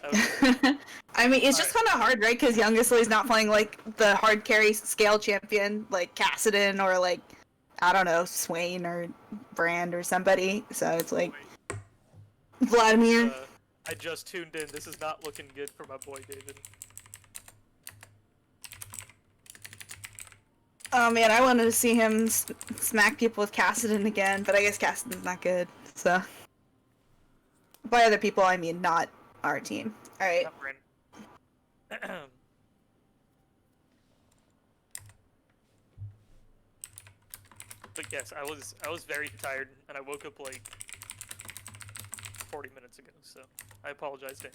Okay. I mean, it's just kind of hard, right? Because Youngislay's not playing like the hard carry scale champion like Kassadin or like I don't know Swain or Brand or somebody. So it's like Vladimir. I just tuned in. This is not looking good for my boy David. Oh man, I wanted to see him smack people with Kassadin again, but I guess Kassadin's not good. So by other people, I mean not our team. All right. But yes, I was very tired, and I woke up like 40 minutes ago, so I apologize, Dan.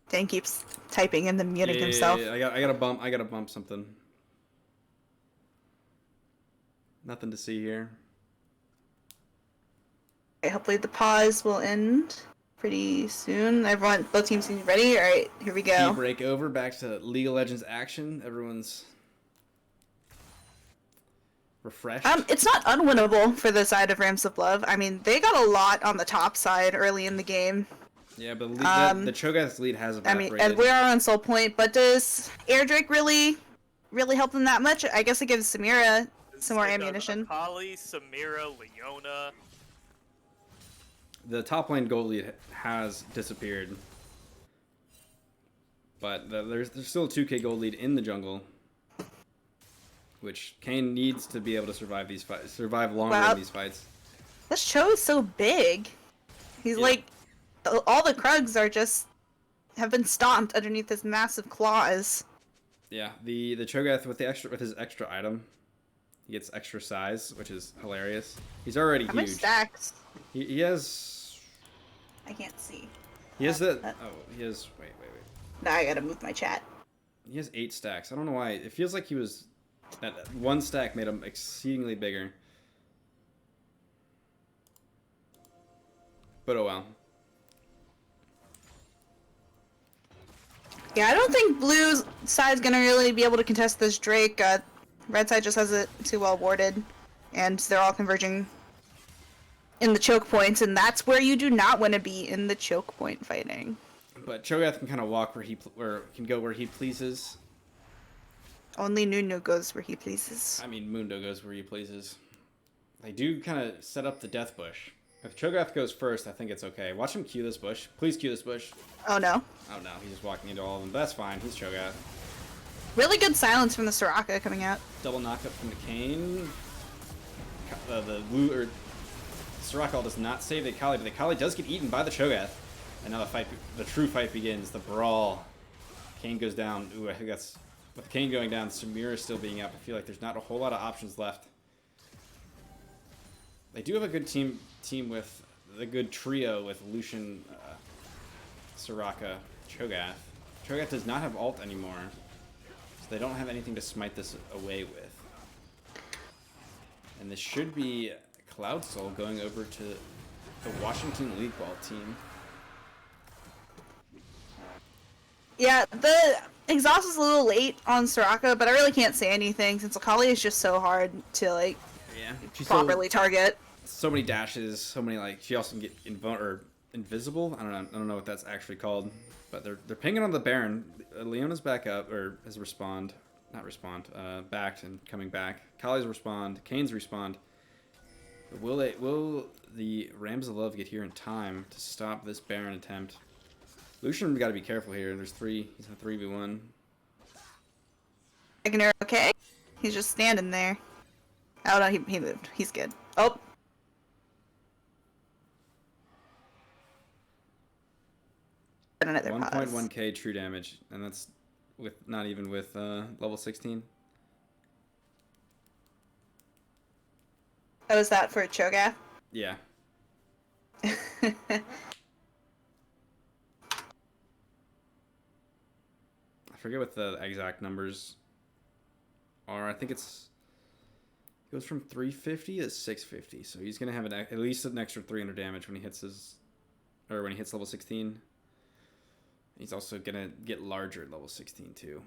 Dan keeps typing and then muting himself. Yeah, I gotta bump something. Nothing to see here. Okay, hopefully the pause will end pretty soon. Both teams seem ready. All right, here we go. Key break over. Back to League of Legends action. Everyone's refreshed. It's not unwinnable for the side of Rams of Love. I mean, they got a lot on the top side early in the game. Yeah, but the Cho'Gath's lead has evaporated. I mean, and we are on Soul Point, but does Air Drake really help them that much? I guess it gives Samira some more ammunition. Akali, Samira, Leona. The top lane gold lead has disappeared, but there's still a 2K gold lead in the jungle, which Kane needs to be able to survive these fights, survive longer in these fights. This Cho is so big. He's like, all the Krugs have been stomped underneath his massive claws. Yeah, the Cho'Gath with his extra item, he gets extra size, which is hilarious. He's already huge. How much stacks? He has. I can't see. He has the. Oh, he has. Wait. Now I gotta move my chat. He has 8 stacks. I don't know why. It feels like he was. That one stack made him exceedingly bigger. But oh well. Yeah, I don't think blue side's gonna really be able to contest this Drake. Red side just has it too well warded, and they're all converging in the choke points, and that's where you do not want to be, in the choke point fighting. But Cho'Gath can kind of walk can go where he pleases. Only Nunu goes where he pleases. I mean, Mundo goes where he pleases. They do kind of set up the death bush. If Cho'Gath goes first, I think it's okay. Watch him Q this bush. Please Q this bush. Oh no. Oh no, he's just walking into all of them. That's fine. He's Cho'Gath. Really good silence from the Soraka coming out. Double knockup from the Kayn. The blue or Soraka does not save the Akali, but the Akali does get eaten by the Cho'Gath. And now the true fight begins. The brawl. Kayn goes down. Ooh, I think that's with Kayn going down. Samira still being up. I feel like there's not a whole lot of options left. They do have a good team with the good trio with Lucian, Soraka, Cho'Gath. Cho'Gath does not have ult anymore, so they don't have anything to smite this away with. And this should be Cloud Soul going over to the Washington League Ball team. Yeah, the exhaust is a little late on Soraka, but I really can't say anything since Akali is just so hard to like properly target. So many dashes, so many like she also can get invisible. I don't know what that's actually called, but they're pinging on the Baron. Leona's back up or has backed and coming back. Kali's respond, Kane's respond. But will the Rams of Love get here in time to stop this Baron attempt? Lucian got to be careful here. He's a 3v1. Igner, okay? He's just standing there. Oh no, he moved. He's good. Oh. 1.1k true damage, and that's not even with level 16. Oh, is that for Cho'Gath? Yeah. I forget what the exact numbers are. I think it goes from 350 to 650, so he's gonna have at least an extra 300 damage when he hits level 16. He's also gonna get larger at level 16 too.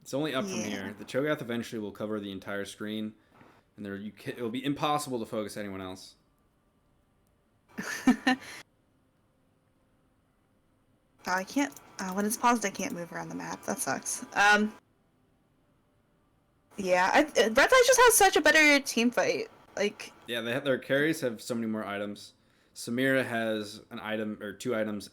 It's only up from here. The Cho'Gath eventually will cover the entire screen, and it'll be impossible to focus anyone else. I can't. When it's paused, I can't move around the map. That sucks. Yeah, Red Side just has such a better team fight. Like. Yeah, their carries have so many more items. Samira has an item or 2 items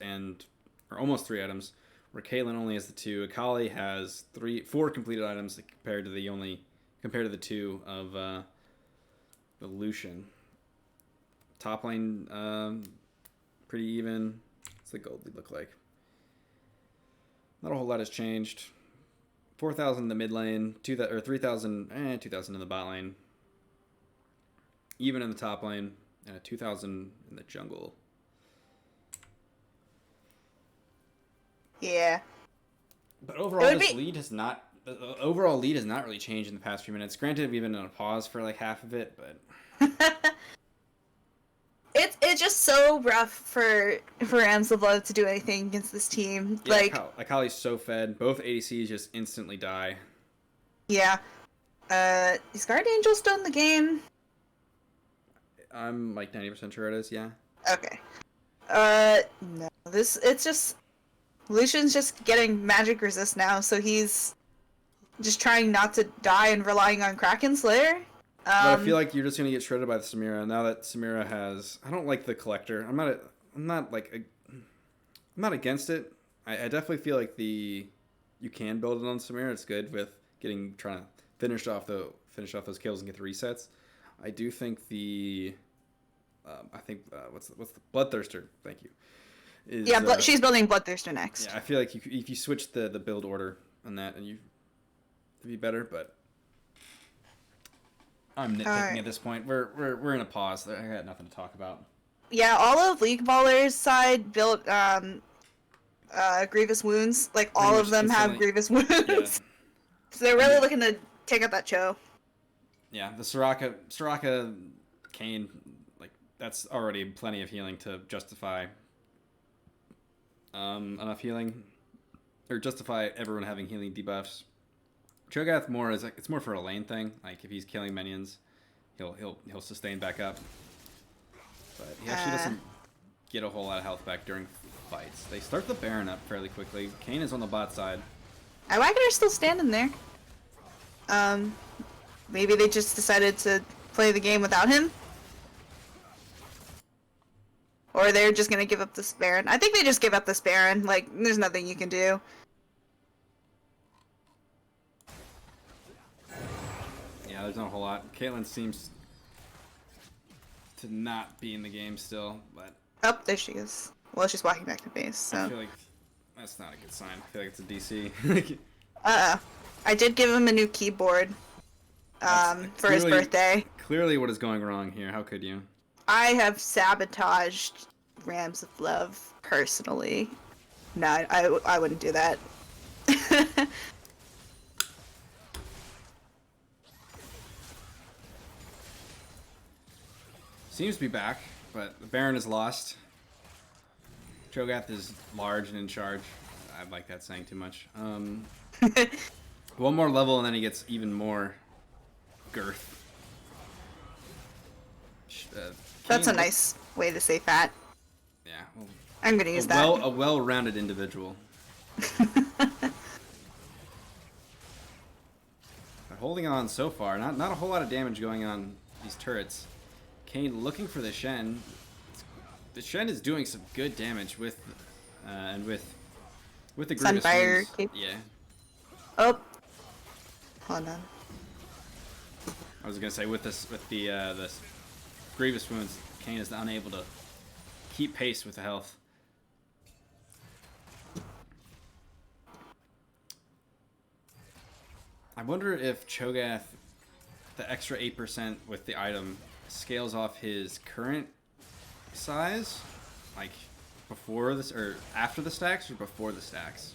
or almost 3 items, where Caitlyn only has the 2. Akali has 4 completed items compared to the 2 of the Lucian. Top lane, pretty even. What's the gold lead look like? Not a whole lot has changed. 4,000 in the mid lane, 3,000 in the bot lane. Even in the top lane, 2,000 in the jungle. Yeah. But overall, the overall lead has not really changed in the past few minutes. Granted, we've been on a pause for like half of it, but it's just so rough for Rams of Love to do anything against this team. Yeah, like Akali's so fed. Both ADCs just instantly die. Yeah. Is Guard Angel still in the game? I'm like 90% sure it is. Yeah. Okay. No. It's just. Lucian's just getting magic resist now, so he's just trying not to die and relying on Kraken Slayer. But I feel like you're just gonna get shredded by the Samira now that Samira has. I don't like the Collector. I'm not against it. I definitely feel like you can build it on Samira. It's good with trying to finish off those kills and get the resets. I do think what's the Bloodthirster? Thank you. She's building Bloodthirster next. Yeah, I feel like if you switch the build order on that, and it'd be better. But I'm nitpicking at this point. We're in a pause. I got nothing to talk about. Yeah, all of League Ballers' side built grievous wounds. Like all Pretty of much them have instantly. grievous wounds. Yeah. So they're really looking to take out that Cho. Yeah, the Soraka, Kane, like that's already plenty of healing to justify enough healing, or justify everyone having healing debuffs. Cho'Gath more is like it's more for a lane thing. Like if he's killing minions, he'll sustain back up. But he actually doesn't get a whole lot of health back during fights. They start the Baron up fairly quickly. Kane is on the bot side. Wagner's still standing there. Maybe they just decided to play the game without him? Or they're just gonna give up this Baron. I think they just give up this Baron. Like, there's nothing you can do. Yeah, there's not a whole lot. Caitlyn seems to not be in the game still, but... Oh, there she is. Well, she's walking back to base, so... I feel like that's not a good sign. I feel like it's a DC. I did give him a new keyboard for his birthday. Clearly what is going wrong here. How could you? I have sabotaged Rams of Love personally. No, I wouldn't do that. Seems to be back, but the Baron is lost. Cho'Gath is large and in charge. I like that saying too much. One more level and then he gets even more girth. That's a nice way to say fat. Yeah, well, I'm gonna use that. A well-rounded individual. They're holding on so far. Not a whole lot of damage going on these turrets. Kane looking for the Shen. The Shen is doing some good damage with the Grievous Sunfire wounds. cape. Yeah. Oh. Hold on. I was gonna say with the Grievous wounds, Kane is unable to keep pace with the health. I wonder if Cho'Gath, the extra 8% with the item, scales off his current size, like before this or after the stacks or before the stacks.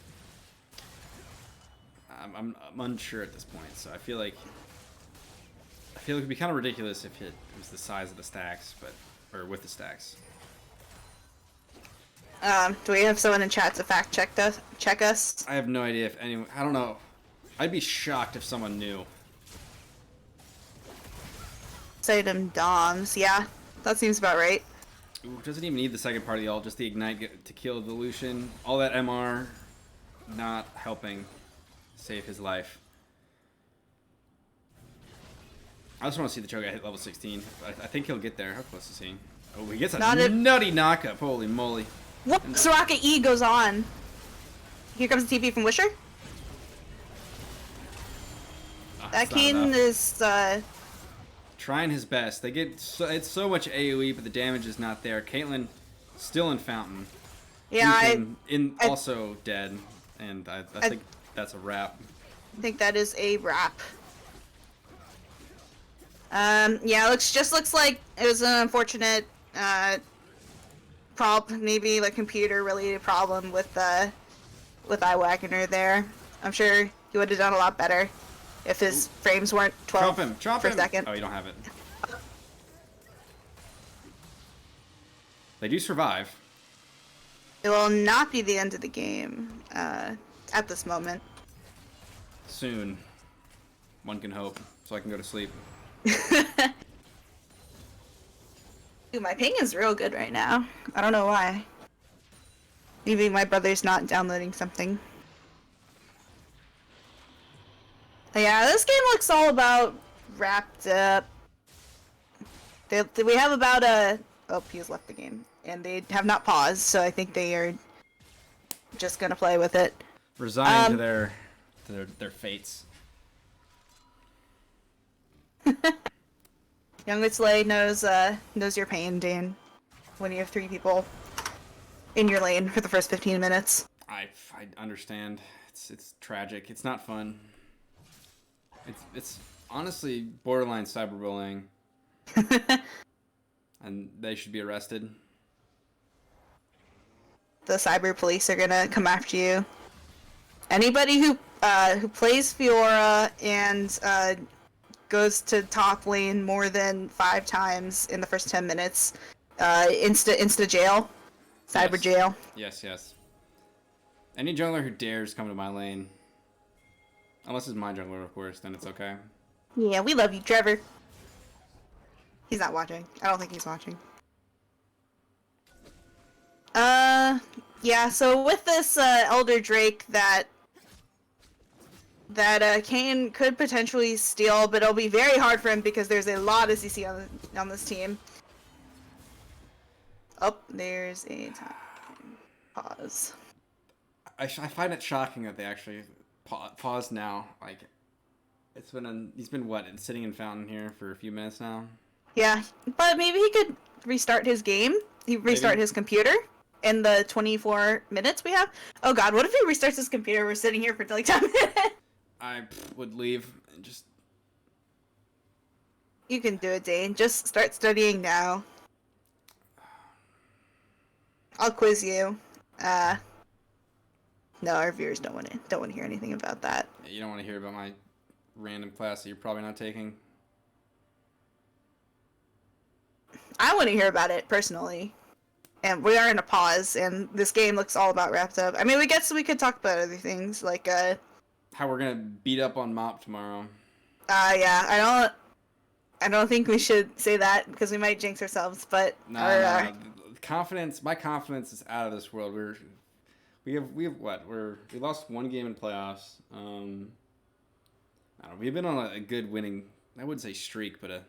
I'm unsure at this point, so I feel like it'd be kind of ridiculous if it was the size of the stacks, or with the stacks. Do we have someone in chat to fact check us? I have no idea if anyone. I don't know. I'd be shocked if someone knew. Item Doms. Yeah, that seems about right. Ooh, doesn't even need the second part of the ult, just the ignite to kill the Lucian. All that MR not helping save his life. I just want to see the Cho'Gath hit level 16. I think he'll get there. How close is he? Oh, he gets a nutty knockup. Holy moly. What? Soraka E goes on. Here comes the TP from Wisher. That Kane is, trying his best. They get it's so much AoE, but the damage is not there. Caitlyn still in Fountain. Yeah, also dead, and I think that's a wrap. I think that is a wrap. Yeah, looks like it was an unfortunate maybe like computer related problem with iWagner there. I'm sure he would have done a lot better if his frames weren't 12 Chomp per him. second. Oh, you don't have it. They do survive. It will not be the end of the game at this moment. Soon. One can hope, so I can go to sleep. Dude, my ping is real good right now. I don't know why. Maybe my brother's not downloading something. But yeah, this game looks all about wrapped up. We have about a... Oh, he's left the game. And they have not paused, so I think they are just gonna play with it. Resign to their fates. Young Slay knows your pain, Dan. When you have 3 people in your lane for the first 15 minutes. I understand. It's tragic. It's not fun. It's honestly borderline cyberbullying. And they should be arrested. the cyber police are gonna come after you. Anybody who plays Fiora and goes to top lane more than 5 times in the first 10 minutes, insta jail, cyber jail. Yes, yes. Any jungler who dares come to my lane, unless it's my jungler, of course, then it's okay. Yeah, we love you, Trevor. He's not watching. I don't think he's watching. Yeah, so with this Elder Drake that Kayn could potentially steal, but it'll be very hard for him because there's a lot of CC on this team. Oh, there's a time. Pause. I find it shocking that they actually paused now. Like, he's been what, sitting in Fountain here for a few minutes now? Yeah, but maybe he could restart his game. He restart his computer in the 24 minutes we have. Oh god, what if he restarts his computer? We're sitting here for like 10 minutes. I would leave and just... You can do it, Dane. Just start studying now. I'll quiz you. No, our viewers don't want to hear anything about that. You don't want to hear about my random class that you're probably not taking? I want to hear about it personally. And we are in a pause, and this game looks all about wrapped up. I mean, we could talk about other things, like, how we're gonna beat up on Mop tomorrow. Yeah, I don't think we should say that, because we might jinx ourselves, but... No. Confidence, my confidence is out of this world. We lost one game in playoffs. I don't know, we've been on a good winning, I wouldn't say streak, but a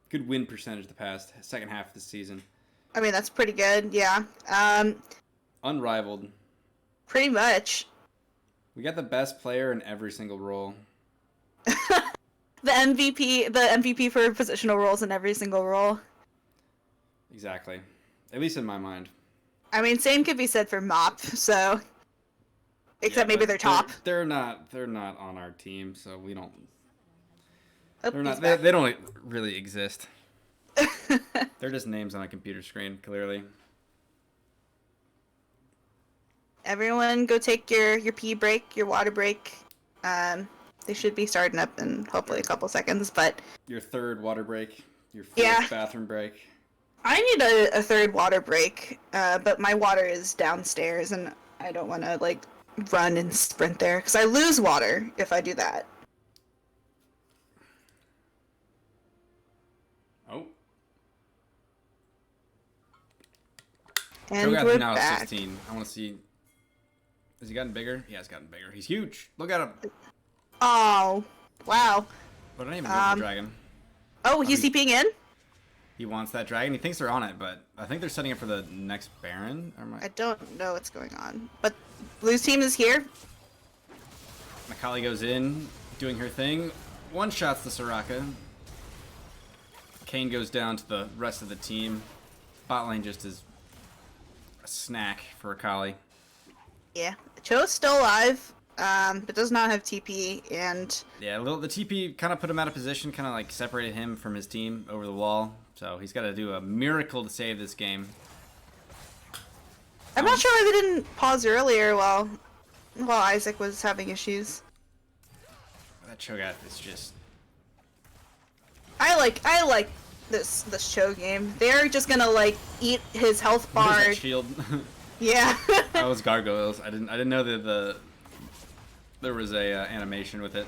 good win percentage the past second half of the season. I mean, that's pretty good, yeah. Unrivaled. Pretty much. We got the best player in every single role. The MVP for positional roles in every single role. Exactly. At least in my mind. I mean, same could be said for Mop, so... Except maybe they're top. They're not on our team, so we don't... Oh, they don't really exist. They're just names on a computer screen, clearly. Everyone go take your pee break, your water break. They should be starting up in hopefully a couple seconds, but... Your third water break. Your fourth bathroom break. I need a third water break, but my water is downstairs, and I don't want to, like, run and sprint there, because I lose water if I do that. Oh. And Joe we're now back. 16. I want to see... Has he gotten bigger? Yeah, he's gotten bigger. He's huge. Look at him. Oh, wow. But I didn't even go for the dragon. Oh, he's TPing in? He wants that dragon. He thinks they're on it, but I think they're setting it for the next Baron. I don't know what's going on. But Blue's team is here. Macaulay goes in, doing her thing. One-shots the Soraka. Kayn goes down to the rest of the team. Bot lane just is a snack for Akali. Yeah. Cho's still alive, but does not have TP, and... Yeah, the TP kind of put him out of position, kind of like separated him from his team over the wall. So he's got to do a miracle to save this game. I'm not sure why they didn't pause earlier while Isaac was having issues. That Cho'Gath is just... I like this Cho game. They're just gonna like eat his health bar. That shield. Yeah. That was gargoyles. I didn't know that there was a animation with it.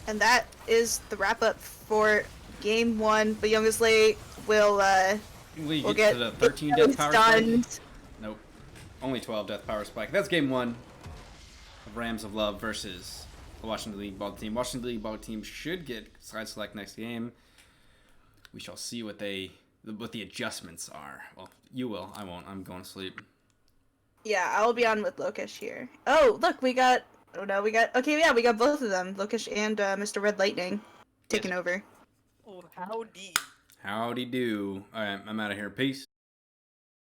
And that is the wrap up for game 1. But Youngest Lay will we'll get to the 13 death power stunned. spike. Nope. Only 12 death power spike. That's game 1 of Rams of Love versus the Washington League Ball team. Washington League Ball team should get side select next game. We shall see what the adjustments are. Well, you will. I won't. I'm going to sleep. Yeah, I'll be on with Lokesh here. Oh, look, we got okay, yeah, we got both of them, Lokesh and Mr. Red Lightning, taking over. Oh, howdy. Howdy do. All right, I'm out of here. Peace.